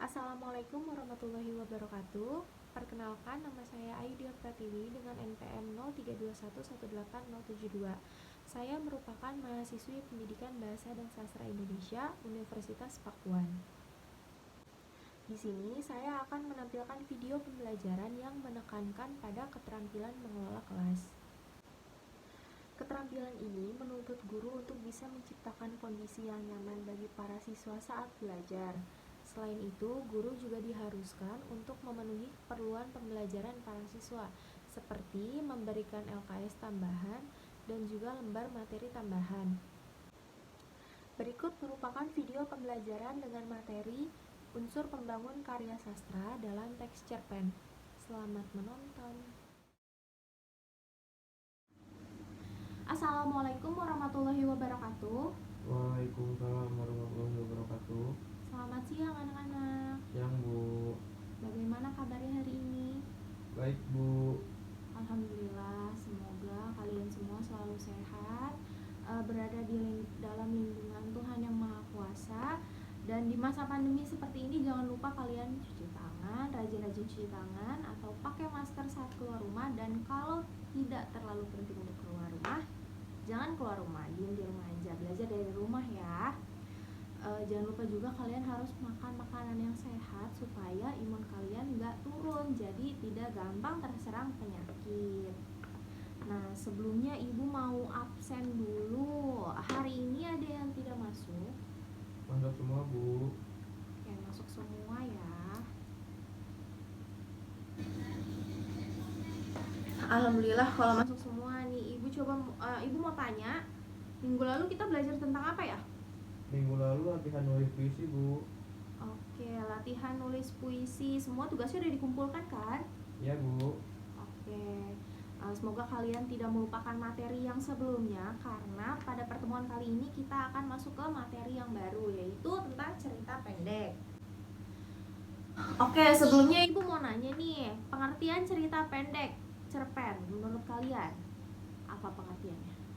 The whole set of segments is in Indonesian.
Assalamualaikum warahmatullahi wabarakatuh. Perkenalkan, nama saya Ayudhya Pratiwi dengan NPM 0321181072. Saya merupakan mahasiswi Pendidikan Bahasa dan Sastra Indonesia Universitas Pakuan. Di sini saya akan menampilkan video pembelajaran yang menekankan pada keterampilan mengelola kelas. Keterampilan ini menuntut guru untuk bisa menciptakan kondisi yang nyaman bagi para siswa saat belajar. Selain itu, guru juga diharuskan untuk memenuhi keperluan pembelajaran para siswa, seperti memberikan LKS tambahan dan juga lembar materi tambahan. Berikut merupakan video pembelajaran dengan materi unsur pembangun karya sastra dalam teks cerpen. Selamat menonton. Assalamualaikum warahmatullahi wabarakatuh. Waalaikumsalam warahmatullahi wabarakatuh. Selamat siang anak-anak. Siang Bu. Bagaimana kabarnya hari ini? Baik Bu. Alhamdulillah, semoga kalian semua selalu sehat, berada di dalam lindungan Tuhan Yang Maha Kuasa. Dan di masa pandemi seperti ini jangan lupa kalian cuci tangan, rajin-rajin cuci tangan, atau pakai masker saat keluar rumah. Dan kalau tidak terlalu penting untuk keluar rumah, jangan keluar rumah, diam di rumah aja, belajar dari rumah ya. Jangan lupa juga kalian harus makan makanan yang sehat supaya imun kalian nggak turun, jadi tidak gampang terserang penyakit. Nah, sebelumnya ibu mau absen dulu. Hari ini ada yang tidak masuk? Masuk semua Bu. Oke, masuk semua ya. Alhamdulillah kalau masuk semua nih. Ibu mau tanya, minggu lalu kita belajar tentang apa ya? Minggu lalu latihan nulis puisi Bu. Oke, latihan nulis puisi. Semua tugasnya udah dikumpulkan kan? Ya Bu. Oke, semoga kalian tidak melupakan materi yang sebelumnya, karena pada pertemuan kali ini kita akan masuk ke materi yang baru, yaitu tentang cerita pendek. Oke, sebelumnya ibu mau nanya nih, pengertian cerita pendek cerpen menurut kalian apa pengertiannya?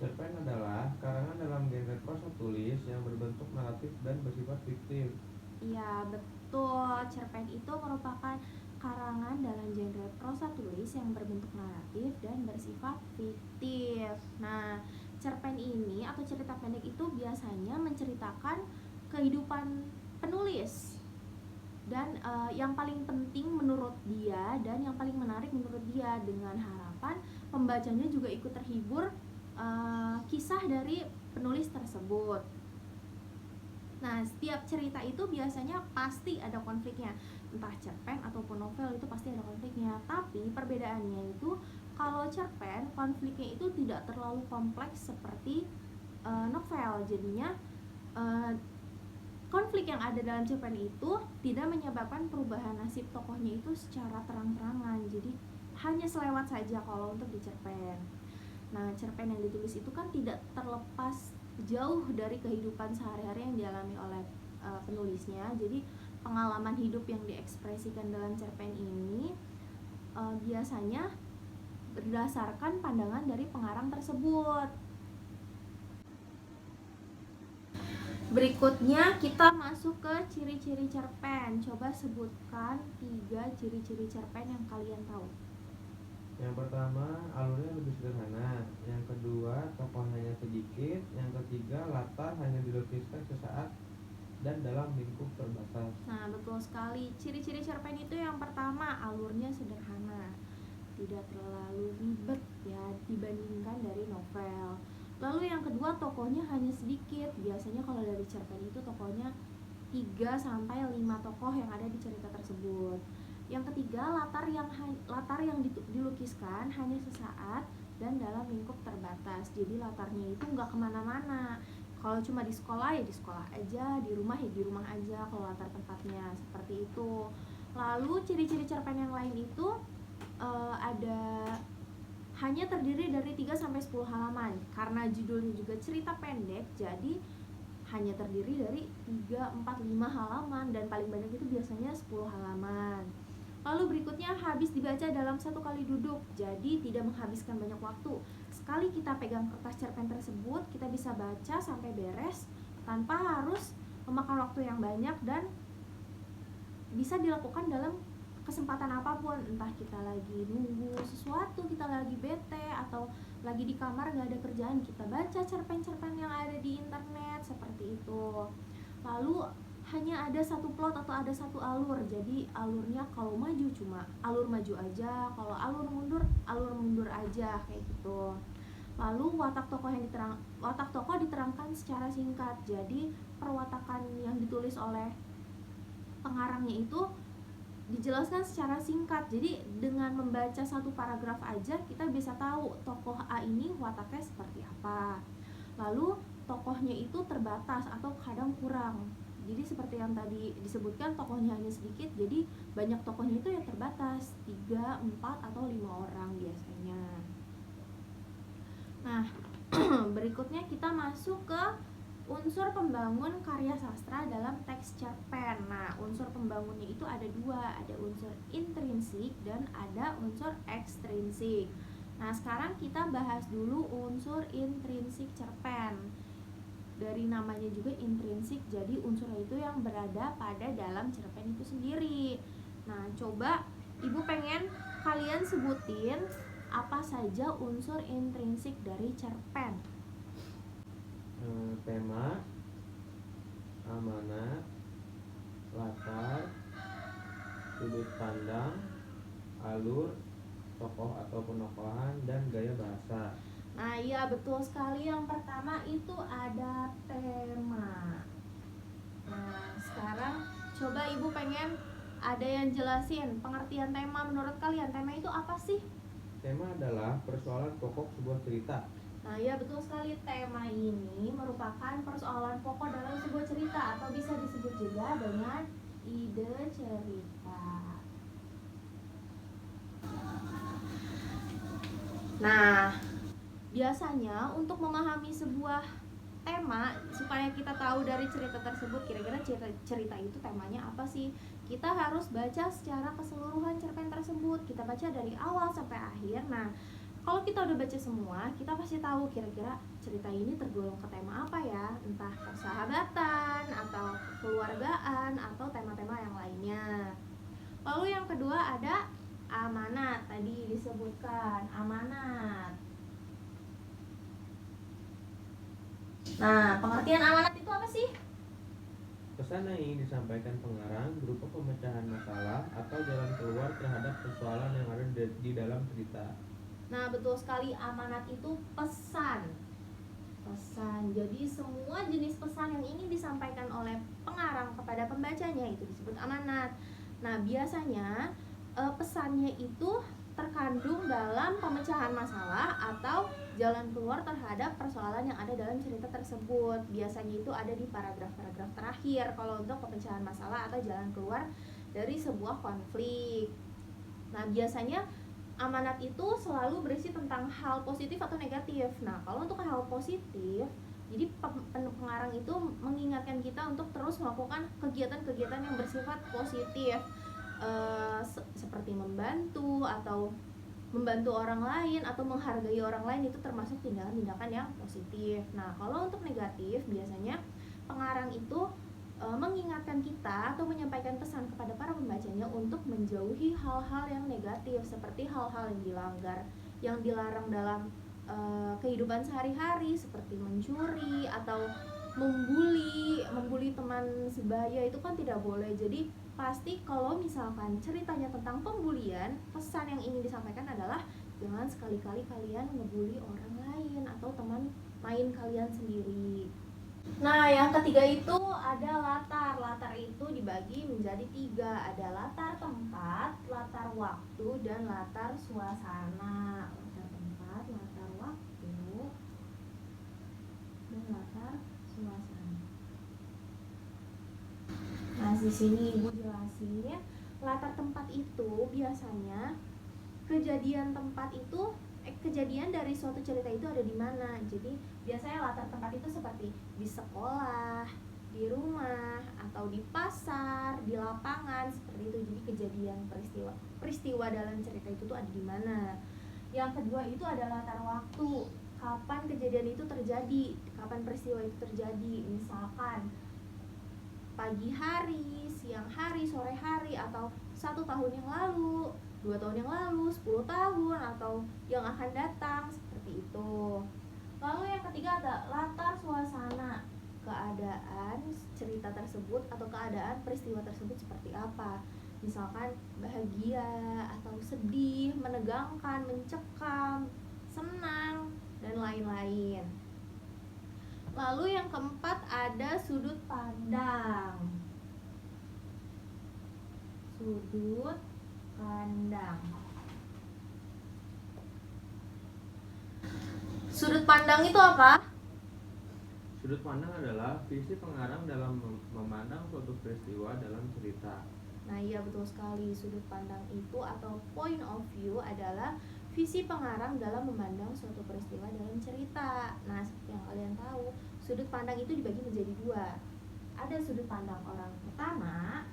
Cerpen adalah karangan dalam genre prosa tulis yang berbentuk naratif dan bersifat fiktif. Iya, betul. Cerpen itu merupakan karangan dalam genre prosa tulis yang berbentuk naratif dan bersifat fiktif. Nah, cerpen ini atau cerita pendek itu biasanya menceritakan kehidupan penulis. Dan yang paling penting menurut dia dan yang paling menarik menurut dia, dengan harapan pembacanya juga ikut terhibur kisah dari penulis tersebut. Nah, setiap cerita itu biasanya pasti ada konfliknya, entah cerpen ataupun novel itu pasti ada konfliknya. Tapi perbedaannya itu, kalau cerpen konfliknya itu tidak terlalu kompleks seperti novel. Jadinya konflik yang ada dalam cerpen itu tidak menyebabkan perubahan nasib tokohnya itu secara terang-terangan. Jadi hanya selewat saja kalau untuk di cerpen. Nah, cerpen yang ditulis itu kan tidak terlepas jauh dari kehidupan sehari-hari yang dialami oleh penulisnya. Jadi pengalaman hidup yang diekspresikan dalam cerpen ini biasanya berdasarkan pandangan dari pengarang tersebut. Berikutnya kita masuk ke ciri-ciri cerpen. Coba sebutkan 3 ciri-ciri cerpen yang kalian tahu. Yang pertama, alurnya lebih sederhana. Yang kedua, tokoh hanya sedikit. Yang ketiga, latar hanya dilukiskan sesaat dan dalam lingkup terbatas. Nah, betul sekali. Ciri-ciri cerpen itu yang pertama, alurnya sederhana, tidak terlalu ribet ya dibandingkan dari novel. Lalu yang kedua, tokohnya hanya sedikit. Biasanya kalau dari cerpen itu tokohnya 3-5 tokoh yang ada di cerita tersebut. Yang ketiga, latar yang dilukiskan hanya sesaat dan dalam lingkup terbatas. Jadi latarnya itu nggak kemana-mana. Kalau cuma di sekolah ya di sekolah aja, di rumah ya di rumah aja kalau latar tempatnya, seperti itu. Lalu ciri-ciri cerpen yang lain itu ada hanya terdiri dari 3-10 halaman. Karena judulnya juga cerita pendek, jadi hanya terdiri dari 3-4-5 halaman, dan paling banyak itu biasanya 10 halaman. Lalu berikutnya, habis dibaca dalam 1 kali duduk, jadi tidak menghabiskan banyak waktu. Sekali kita pegang kertas cerpen tersebut, kita bisa baca sampai beres tanpa harus memakan waktu yang banyak dan bisa dilakukan dalam kesempatan apapun, entah kita lagi nunggu sesuatu, kita lagi bete, atau lagi di kamar nggak ada kerjaan, kita baca cerpen-cerpen yang ada di internet seperti itu. Lalu hanya ada satu plot atau ada satu alur, jadi alurnya kalau maju cuma alur maju aja, kalau alur mundur aja, kayak gitu. Lalu watak tokoh diterangkan secara singkat, jadi perwatakan yang ditulis oleh pengarangnya itu dijelaskan secara singkat. Jadi dengan membaca satu paragraf aja kita bisa tahu tokoh A ini wataknya seperti apa. Lalu tokohnya itu terbatas atau kadang kurang. Jadi seperti yang tadi disebutkan, tokohnya hanya sedikit, jadi banyak tokohnya itu yang terbatas, 3, 4, atau 5 orang biasanya. Nah, berikutnya kita masuk ke unsur pembangun karya sastra dalam teks cerpen. Nah, unsur pembangunnya itu ada 2, ada unsur intrinsik dan ada unsur ekstrinsik. Nah, sekarang kita bahas dulu unsur intrinsik cerpen. Dari namanya juga intrinsik, jadi unsurnya itu yang berada pada dalam cerpen itu sendiri. Nah, coba Ibu pengen kalian sebutin apa saja unsur intrinsik dari cerpen. Tema, amanat, latar, sudut pandang, alur, tokoh atau penokohan, dan gaya bahasa. Nah, iya betul sekali. Yang pertama itu ada tema. Nah, sekarang coba Ibu pengen ada yang jelasin pengertian tema menurut kalian. Tema itu apa sih? Tema adalah persoalan pokok sebuah cerita. Nah, ya betul sekali. Tema ini merupakan persoalan pokok dalam sebuah cerita, atau bisa disebut juga dengan ide cerita. Nah, biasanya untuk memahami sebuah tema, supaya kita tahu dari cerita tersebut kira-kira cerita itu temanya apa sih, kita harus baca secara keseluruhan cerpen tersebut. Kita baca dari awal sampai akhir. Nah, kalau kita udah baca semua, kita pasti tahu kira-kira cerita ini tergolong ke tema apa ya, entah persahabatan atau kekeluargaan atau tema-tema yang lainnya. Lalu yang kedua ada amanat. Tadi disebutkan amanat. Nah, pengertian amanat itu apa sih? Pesan yang ingin disampaikan pengarang berupa pemecahan masalah atau jalan keluar terhadap persoalan yang ada di dalam cerita. Nah, betul sekali, amanat itu pesan. Jadi semua jenis pesan yang ingin disampaikan oleh pengarang kepada pembacanya itu disebut amanat. Nah, biasanya pesannya itu terkandung dalam pemecahan masalah atau jalan keluar terhadap persoalan yang ada dalam cerita tersebut. Biasanya itu ada di paragraf-paragraf terakhir kalau untuk pemecahan masalah atau jalan keluar dari sebuah konflik. Nah, biasanya amanat itu selalu berisi tentang hal positif atau negatif. Nah, kalau untuk hal positif, jadi pengarang itu mengingatkan kita untuk terus melakukan kegiatan-kegiatan yang bersifat positif, seperti membantu atau membantu orang lain atau menghargai orang lain, itu termasuk tindakan-tindakan yang positif. Nah, kalau untuk negatif, biasanya pengarang itu mengingatkan kita atau menyampaikan pesan kepada para pembacanya untuk menjauhi hal-hal yang negatif, seperti hal-hal yang dilanggar, yang dilarang dalam kehidupan sehari-hari, seperti mencuri atau membuli teman sebaya, itu kan tidak boleh. Jadi pasti kalau misalkan ceritanya tentang pembulian, pesan yang ingin disampaikan adalah jangan sekali-kali kalian ngebully orang lain atau teman main kalian sendiri. Nah, yang ketiga itu ada latar. Latar itu dibagi menjadi 3. Ada latar tempat, latar waktu, dan latar suasana. Latar tempat, latar waktu, dan latar suasana. Nah, di sini Ibu jelasin, latar tempat itu biasanya kejadian dari suatu cerita itu ada di mana. Jadi biasanya latar tempat itu seperti di sekolah, di rumah, atau di pasar, di lapangan, seperti itu. Jadi kejadian peristiwa dalam cerita itu tuh ada di mana. Yang kedua itu ada latar waktu. Kapan kejadian itu terjadi, kapan peristiwa itu terjadi. Misalkan pagi hari, siang hari, sore hari, atau 1 tahun yang lalu, 2 tahun yang lalu, 10 tahun, atau yang akan datang, seperti itu. Lalu yang ketiga ada latar suasana, keadaan cerita tersebut atau keadaan peristiwa tersebut seperti apa. Misalkan bahagia atau sedih, menegangkan, mencekam, senang, dan lain-lain. Lalu yang keempat ada sudut pandang. Sudut pandang. Sudut pandang itu apa? Sudut pandang adalah visi pengarang dalam memandang suatu peristiwa dalam cerita. Nah, iya betul sekali. Sudut pandang itu atau point of view adalah visi pengarang dalam memandang suatu peristiwa dalam cerita. Nah, seperti yang kalian tahu, sudut pandang itu dibagi menjadi 2. Ada sudut pandang orang pertama,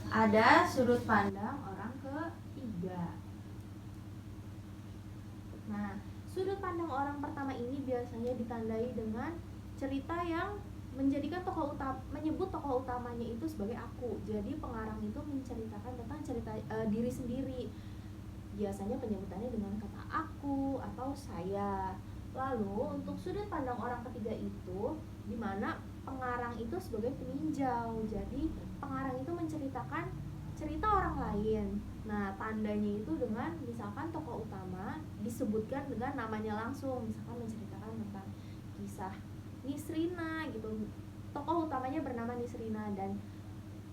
ada sudut pandang orang ketiga. Nah, sudut pandang orang pertama ini biasanya ditandai dengan cerita yang menjadikan menyebut tokoh utamanya itu sebagai aku. Jadi pengarang itu menceritakan tentang cerita diri sendiri. Biasanya penyebutannya dengan kata aku atau saya. Lalu untuk sudut pandang orang ketiga itu di mana pengarang itu sebagai peninjau. Jadi pengarang itu menceritakan cerita orang lain. Nah, tandanya itu dengan misalkan tokoh utama disebutkan dengan namanya langsung, misalkan menceritakan tentang kisah Nisrina gitu. Tokoh utamanya bernama Nisrina dan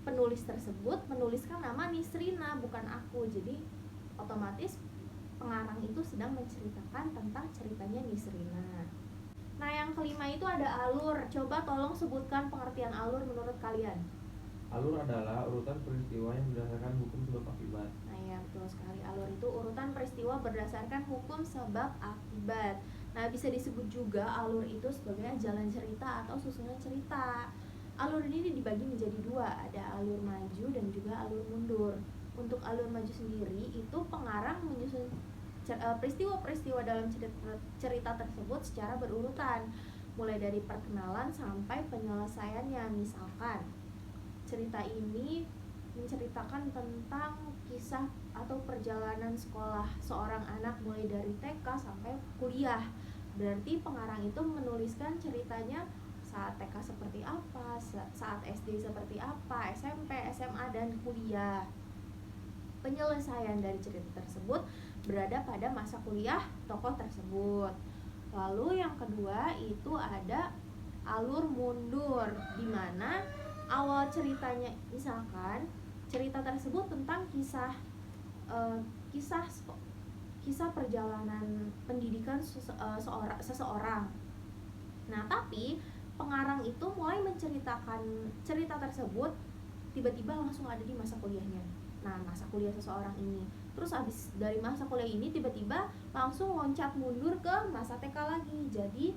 penulis tersebut menuliskan nama Nisrina bukan aku. Jadi otomatis pengarang itu sedang menceritakan tentang ceritanya Nisrina. Nah, yang kelima itu ada alur. Coba tolong sebutkan pengertian alur menurut kalian. Alur adalah urutan peristiwa yang berdasarkan hukum sebab akibat. Nah, ya betul sekali. Alur itu urutan peristiwa berdasarkan hukum sebab akibat. Nah, bisa disebut juga alur itu sebagai jalan cerita atau susunan cerita. Alur ini dibagi menjadi 2, ada alur maju dan juga alur mundur. Untuk alur maju sendiri itu pengarang menyusun peristiwa-peristiwa dalam cerita tersebut secara berurutan, mulai dari perkenalan sampai penyelesaiannya. Misalkan cerita ini menceritakan tentang kisah atau perjalanan sekolah seorang anak mulai dari TK sampai kuliah. Berarti pengarang itu menuliskan ceritanya saat TK seperti apa, saat SD seperti apa, SMP, SMA, dan kuliah. Penyelesaian dari cerita tersebut berada pada masa kuliah tokoh tersebut. Lalu yang kedua itu ada alur mundur, di mana awal ceritanya, misalkan cerita tersebut tentang kisah perjalanan pendidikan seseorang. Nah, tapi pengarang itu mulai menceritakan cerita tersebut tiba-tiba langsung ada di masa kuliahnya. Nah, masa kuliah seseorang ini. Terus habis dari masa kuliah ini tiba-tiba langsung loncat mundur ke masa TK lagi. Jadi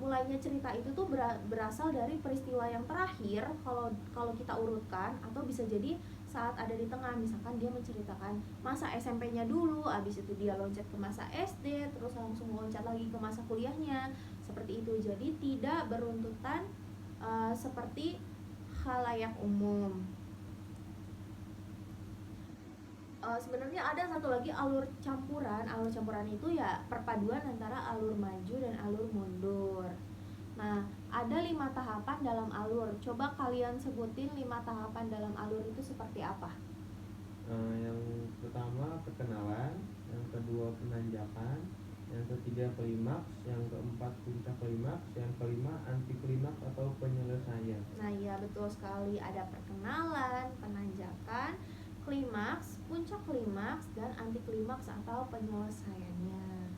mulainya cerita itu tuh berasal dari peristiwa yang terakhir kalau kita urutkan, atau bisa jadi saat ada di tengah. Misalkan dia menceritakan masa SMP-nya dulu, habis itu dia loncat ke masa SD, terus langsung loncat lagi ke masa kuliahnya, seperti itu. Jadi tidak beruntutan seperti khalayak umum. Sebenarnya ada satu lagi alur campuran. Alur campuran itu ya perpaduan antara alur maju dan alur mundur. Nah, ada 5 tahapan dalam alur. Coba kalian sebutin 5 tahapan dalam alur itu seperti apa? Yang pertama perkenalan, yang kedua penanjakan, yang ketiga klimaks, yang keempat puncak klimaks, yang kelima anti klimaks atau penyelesaian. Nah, iya betul sekali. Ada perkenalan, penanjakan, klimaks, puncak klimaks, dan anti klimaks atau penyelesaiannya.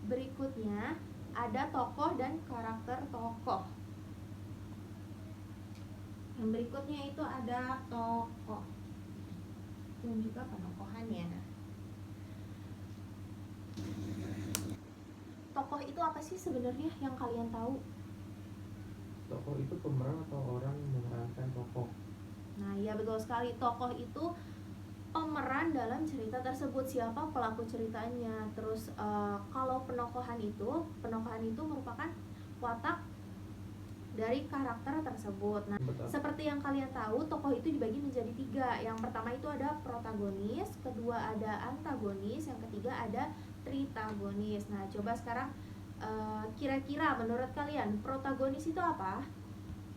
Berikutnya ada tokoh dan karakter tokoh. Yang berikutnya itu ada tokoh dan juga penokohannya. Tokoh itu apa sih sebenarnya yang kalian tahu? Tokoh itu pemeran atau orang yang memerankan tokoh. Nah, ya betul sekali. Tokoh itu pemeran dalam cerita tersebut, siapa pelaku ceritanya. Terus kalau penokohan itu merupakan watak dari karakter tersebut. Nah, Betul. seperti yang kalian tahu, tokoh itu dibagi menjadi 3. Yang pertama itu ada protagonis, kedua ada antagonis, yang ketiga ada tritagonis. Nah, coba sekarang kira-kira menurut kalian protagonis itu apa?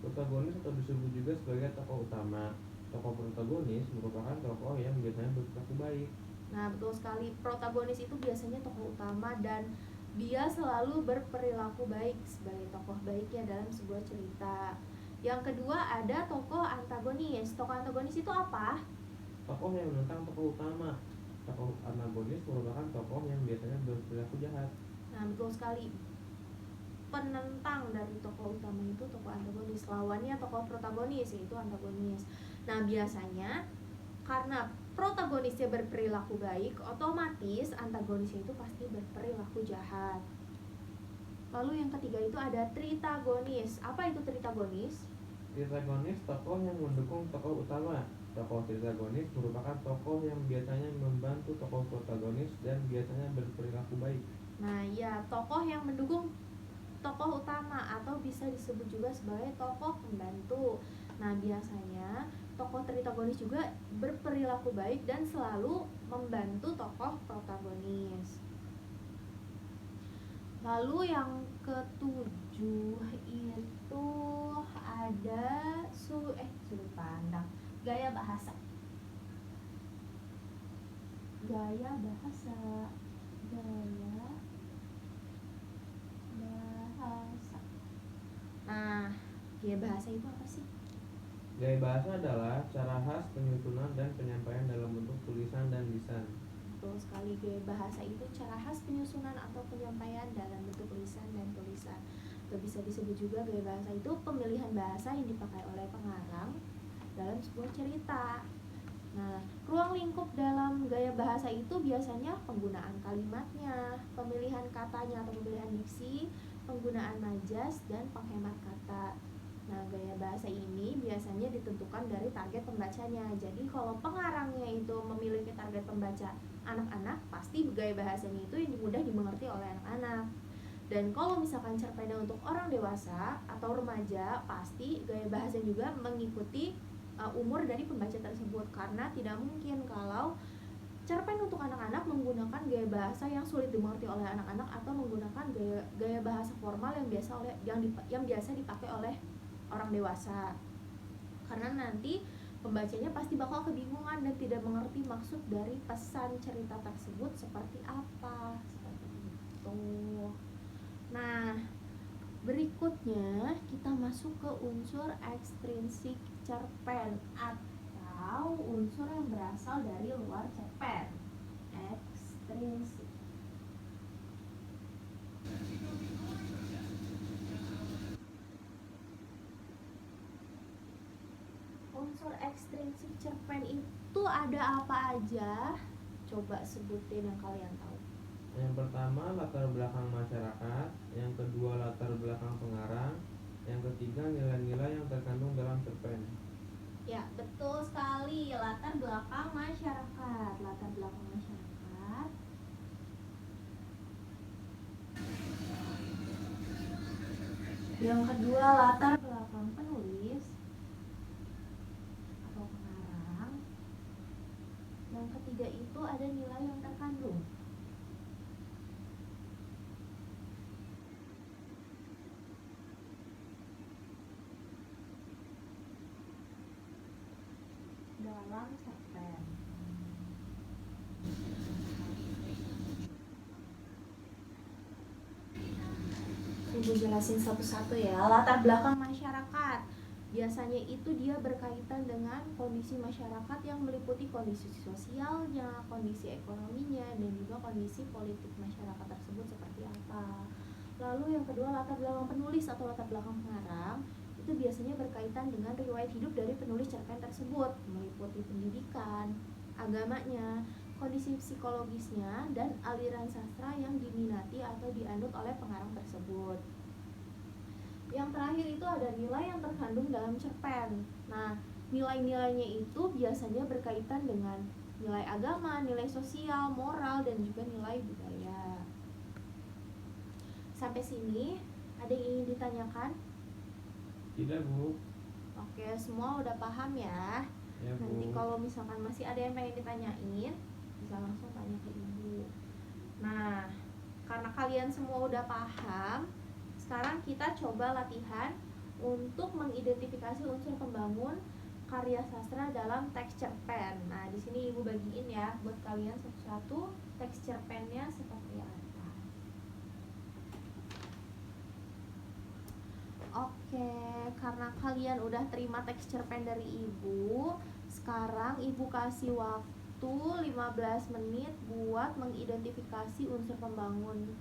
Protagonis atau disebut juga sebagai tokoh utama. Tokoh protagonis merupakan tokoh yang biasanya berperilaku baik. Nah, betul sekali. Protagonis itu biasanya tokoh utama dan dia selalu berperilaku baik sebagai tokoh baiknya dalam sebuah cerita. Yang kedua ada tokoh antagonis. Tokoh antagonis itu apa? Tokoh yang menentang tokoh utama. Tokoh antagonis merupakan tokoh yang biasanya berperilaku jahat. Nah, betul sekali. Penentang dari tokoh utama itu tokoh antagonis, lawannya tokoh protagonis yaitu antagonis. Nah, biasanya karena protagonisnya berperilaku baik, otomatis antagonisnya itu pasti berperilaku jahat. Lalu yang ketiga itu ada tritagonis. Apa itu tritagonis? Tritagonis tokoh yang mendukung tokoh utama. Tokoh tritagonis merupakan tokoh yang biasanya membantu tokoh protagonis dan biasanya berperilaku baik. Nah, ya, tokoh yang mendukung tokoh utama atau bisa disebut juga sebagai tokoh pembantu. Nah, biasanya tokoh tritagonis juga berperilaku baik dan selalu membantu tokoh protagonis. Lalu yang ketujuh itu ada sudut pandang, gaya bahasa. Gaya bahasa. Nah, gaya bahasa itu apa sih? Gaya bahasa adalah cara khas penyusunan dan penyampaian dalam bentuk tulisan dan lisan. Betul sekali, gaya bahasa itu cara khas penyusunan atau penyampaian dalam bentuk lisan dan tulisan. Atau bisa disebut juga gaya bahasa itu pemilihan bahasa yang dipakai oleh pengarang dalam sebuah cerita. Nah, ruang lingkup dalam gaya bahasa itu biasanya penggunaan kalimatnya, pemilihan katanya atau pemilihan diksi, penggunaan majas, dan penghemat kata. Nah, gaya bahasa ini biasanya ditentukan dari target pembacanya. Jadi kalau pengarangnya itu memiliki target pembaca anak-anak, pasti gaya bahasanya itu yang mudah dimengerti oleh anak-anak. Dan kalau misalkan cerpennya untuk orang dewasa atau remaja, pasti gaya bahasanya juga mengikuti umur dari pembaca tersebut, karena tidak mungkin kalau cerpen untuk anak-anak menggunakan gaya bahasa yang sulit dimengerti oleh anak-anak atau menggunakan gaya bahasa formal yang biasa dipakai oleh orang dewasa, karena nanti pembacanya pasti bakal kebingungan dan tidak mengerti maksud dari pesan cerita tersebut seperti apa, seperti itu. Nah, berikutnya kita masuk ke unsur ekstrinsik cerpen atau unsur yang berasal dari luar cerpen. Ekstrinsik. Unsur ekstrinsik cerpen itu ada apa aja? Coba sebutin yang kalian tahu. Yang pertama latar belakang masyarakat, yang kedua latar belakang pengarang, yang ketiga nilai-nilai yang terkandung dalam cerpen. Ya, betul sekali, latar belakang masyarakat. Latar belakang masyarakat. Yang kedua latar belakang penulis atau pengarang. Yang ketiga itu ada nilai yang terkandung. Dalam cerpen. Ibu jelasin satu-satu ya. Latar belakang masyarakat biasanya itu dia berkaitan dengan kondisi masyarakat yang meliputi kondisi sosialnya, kondisi ekonominya, dan juga kondisi politik masyarakat tersebut seperti apa. Lalu yang kedua latar belakang penulis atau latar belakang pengarang itu biasanya berkaitan dengan riwayat hidup dari penulis cerpen tersebut, meliputi pendidikan, agamanya, kondisi psikologisnya, dan aliran sastra yang diminati atau dianut oleh pengarang tersebut. Yang terakhir itu ada nilai yang terkandung dalam cerpen. Nah, nilai-nilainya itu biasanya berkaitan dengan nilai agama, nilai sosial, moral, dan juga nilai budaya. Sampai sini ada yang ingin ditanyakan? Tidak, Bu. Oke, semua udah paham ya. Ya, Bu. Nanti kalau misalkan masih ada yang pengen ditanyain, bisa langsung tanya ke Ibu. Nah, karena kalian semua udah paham, sekarang kita coba latihan untuk mengidentifikasi unsur pembangun karya sastra dalam teks cerpen. Nah, di sini Ibu bagiin ya buat kalian satu-satu teks cerpennya seperti apa. Oke, karena kalian udah terima teks cerpen dari Ibu, sekarang Ibu kasih waktu 15 menit buat mengidentifikasi unsur pembangun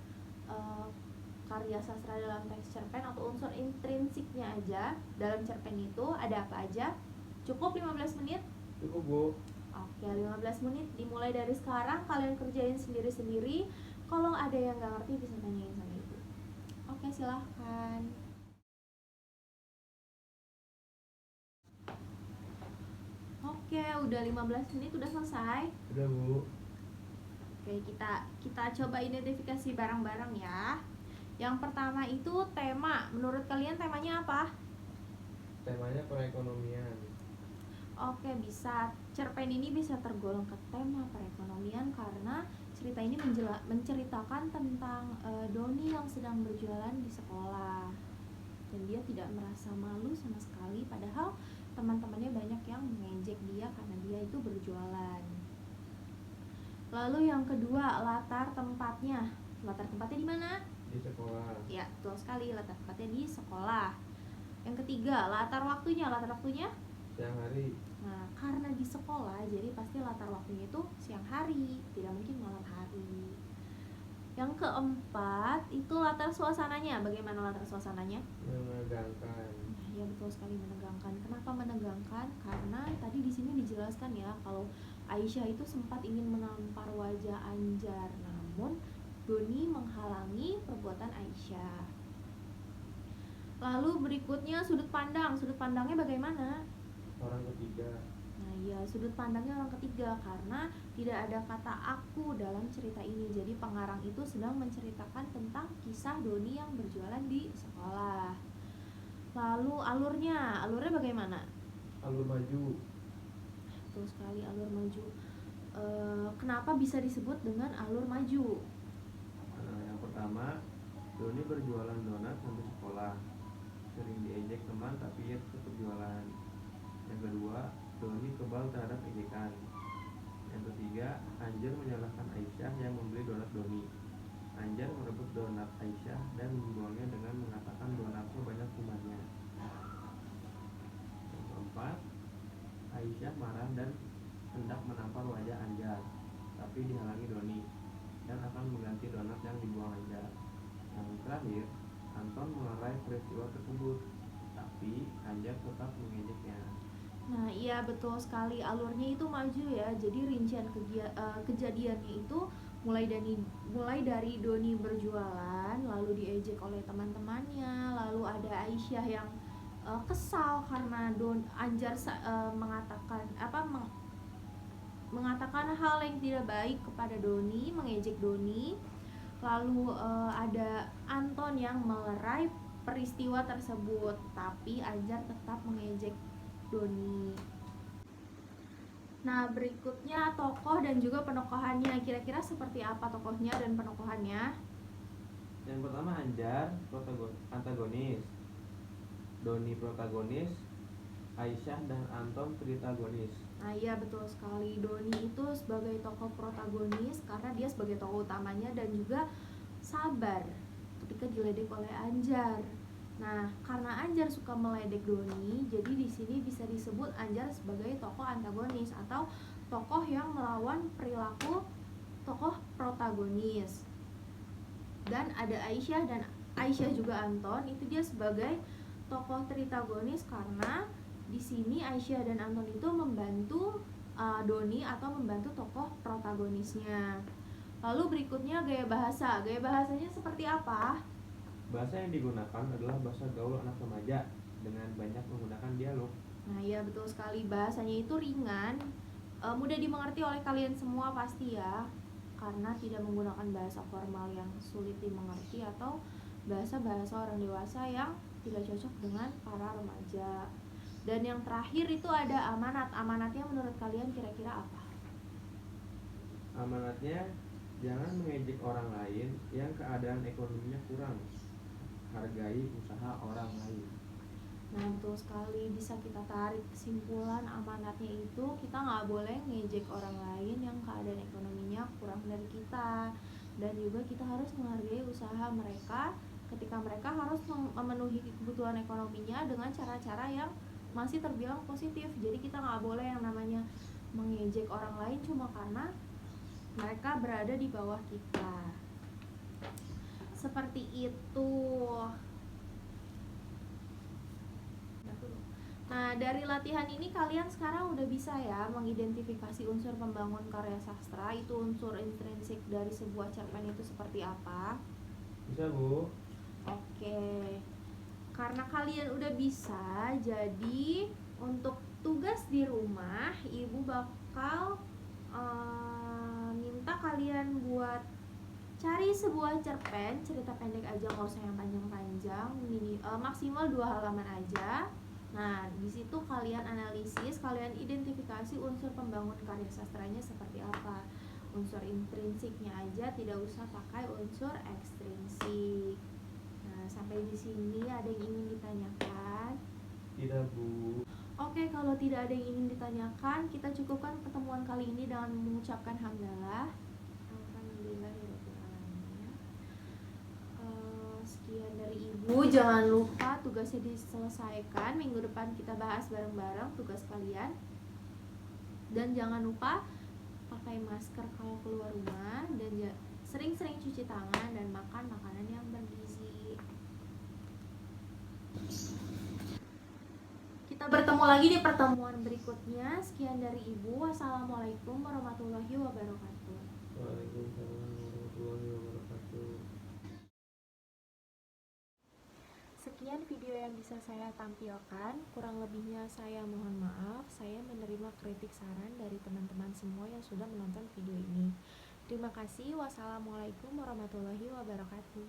karya sastra dalam teks cerpen atau unsur intrinsiknya aja. Dalam cerpen itu ada apa aja? Cukup 15 menit? Cukup, Bu. Oke, 15 menit dimulai dari sekarang. Kalian kerjain sendiri-sendiri. Kalau ada yang nggak ngerti bisa tanyain sama Ibu. Oke, silahkan. Oke, udah 15 menit udah selesai. Udah, Bu. Oke, kita coba identifikasi bareng-bareng ya. Yang pertama itu tema. Menurut kalian temanya apa? Temanya perekonomian. Oke, bisa. Cerpen ini bisa tergolong ke tema perekonomian karena cerita ini menceritakan tentang Doni yang sedang berjualan di sekolah. Dan dia tidak merasa malu sama sekali, padahal teman-temannya banyak yang mengejek dia karena dia itu berjualan. Lalu yang kedua, latar tempatnya. Latar tempatnya di mana? Di sekolah. Ya, betul sekali, latar tempatnya di sekolah. Yang ketiga, latar waktunya. Latar waktunya Siang hari. nah, karena di sekolah, jadi pasti latar waktunya itu siang hari, tidak mungkin malam hari. Yang keempat, itu latar suasananya. Bagaimana latar suasananya? Menegangkan. Nah, ya betul sekali, menegangkan. Kenapa menegangkan? Karena tadi di sini dijelaskan ya kalau Aisyah itu sempat ingin menampar wajah Anjar, namun Doni menghalangi perbuatan Aisyah. Lalu berikutnya sudut pandang. Sudut pandangnya bagaimana? Orang ketiga. Nah, ya sudut pandangnya orang ketiga karena tidak ada kata aku dalam cerita ini. Jadi pengarang itu sedang menceritakan tentang kisah Doni yang berjualan di sekolah. Lalu alurnya bagaimana? Alur maju. Betul sekali, alur maju. Kenapa bisa disebut dengan alur maju? Yang pertama, Doni berjualan donat sampai sekolah. Sering diejek teman tapi ia tetap jualan. Yang kedua, Doni kebal terhadap ejekan. Yang ketiga, Anjar menyalahkan Aisyah yang membeli donat Doni. Anjar merebut donat Aisyah dan membuangnya dengan mengatakan donatnya banyak kumannya. Yang keempat, Aisyah marah dan hendak menampar wajah Anjar, tapi dihalangi Doni dan akan mengganti donat yang dibuang Anjar. Yang terakhir, Anton melerai peristiwa tersebut, tapi Anjar tetap mengejeknya. Nah, iya betul sekali, alurnya itu maju ya. Jadi rincian kejadiannya itu mulai dari Doni berjualan, lalu diejek oleh teman-temannya, lalu ada Aisyah yang kesal karena Anjar mengatakan hal yang tidak baik kepada Doni, mengejek Doni. Lalu ada Anton yang melerai peristiwa tersebut, tapi Anjar tetap mengejek Doni. Nah, berikutnya tokoh dan juga penokohannya. Kira-kira seperti apa tokohnya dan penokohannya? Yang pertama, Anjar antagonis, Doni protagonis, Aisyah dan Anton pritagonis. Nah, iya betul sekali. Doni itu sebagai tokoh protagonis karena dia sebagai tokoh utamanya dan juga sabar ketika diledek oleh Anjar. Nah, karena Anjar suka meledek Doni, jadi di sini bisa disebut Anjar sebagai tokoh antagonis atau tokoh yang melawan perilaku tokoh protagonis. Dan ada Aisyah juga Anton, itu dia sebagai tokoh tritagonis karena di sini Aisyah dan Anton itu membantu Doni atau membantu tokoh protagonisnya. Lalu berikutnya gaya bahasa. Gaya bahasanya seperti apa? Bahasa yang digunakan adalah bahasa gaul anak remaja dengan banyak menggunakan dialog. Nah, ya betul sekali. Bahasanya itu ringan, mudah dimengerti oleh kalian semua pasti ya, karena tidak menggunakan bahasa formal yang sulit dimengerti atau bahasa-bahasa orang dewasa yang tidak cocok dengan para remaja. Dan yang terakhir itu ada amanat. Amanatnya menurut kalian kira-kira apa? Amanatnya, jangan mengejek orang lain yang keadaan ekonominya kurang. Hargai usaha orang lain. Nah betul sekali, bisa kita tarik kesimpulan amanatnya itu kita nggak boleh ngejek orang lain yang keadaan ekonominya kurang dari kita. Dan juga kita harus menghargai usaha mereka ketika mereka harus memenuhi kebutuhan ekonominya dengan cara-cara yang masih terbilang positif. Jadi kita nggak boleh yang namanya mengejek orang lain cuma karena mereka berada di bawah kita. Seperti itu. Nah, dari latihan ini kalian sekarang udah bisa ya mengidentifikasi unsur pembangun karya sastra, itu unsur intrinsik dari sebuah cerpen itu seperti apa? Bisa, Bu? Oke. Karena kalian udah bisa, jadi untuk tugas di rumah, Ibu bakal minta kalian buat cari sebuah cerpen, cerita pendek aja, nggak usah yang panjang-panjang, maksimal 2 halaman aja. Nah, di situ kalian analisis, kalian identifikasi unsur pembangun karya sastranya seperti apa. Unsur intrinsiknya aja, tidak usah pakai unsur ekstrinsik. Nah, sampai di sini ada yang ingin ditanyakan? Tidak, Bu. Oke, kalau tidak ada yang ingin ditanyakan, kita cukupkan pertemuan kali ini dengan mengucapkan hamdalah. Alhamdulillahirobbilalamin. Sekian dari Ibu. Jangan lupa tugasnya diselesaikan. Minggu depan kita bahas bareng-bareng tugas kalian. Dan jangan lupa pakai masker kalau keluar rumah, dan sering-sering cuci tangan dan makan makanan yang bergizi. Kita bertemu lagi di pertemuan berikutnya. Sekian dari Ibu. Wassalamualaikum warahmatullahi wabarakatuh. Waalaikumsalam warahmatullahi wabarakatuh. Sekian video yang bisa saya tampilkan. Kurang lebihnya saya mohon maaf. Saya menerima kritik saran dari teman-teman semua yang sudah menonton video ini. Terima kasih. Wassalamualaikum warahmatullahi wabarakatuh.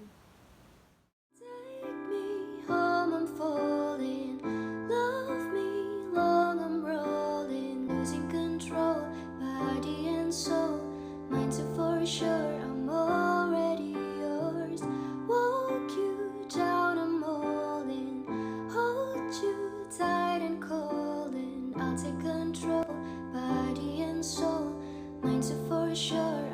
Take me home, I'm falling. Love me long, I'm rolling. Losing control, body and soul. Mind so for sure, I'm already yours. Walk you down, I'm all in. Hold you tight and calling. I'll take control, body and soul. Mind so for sure.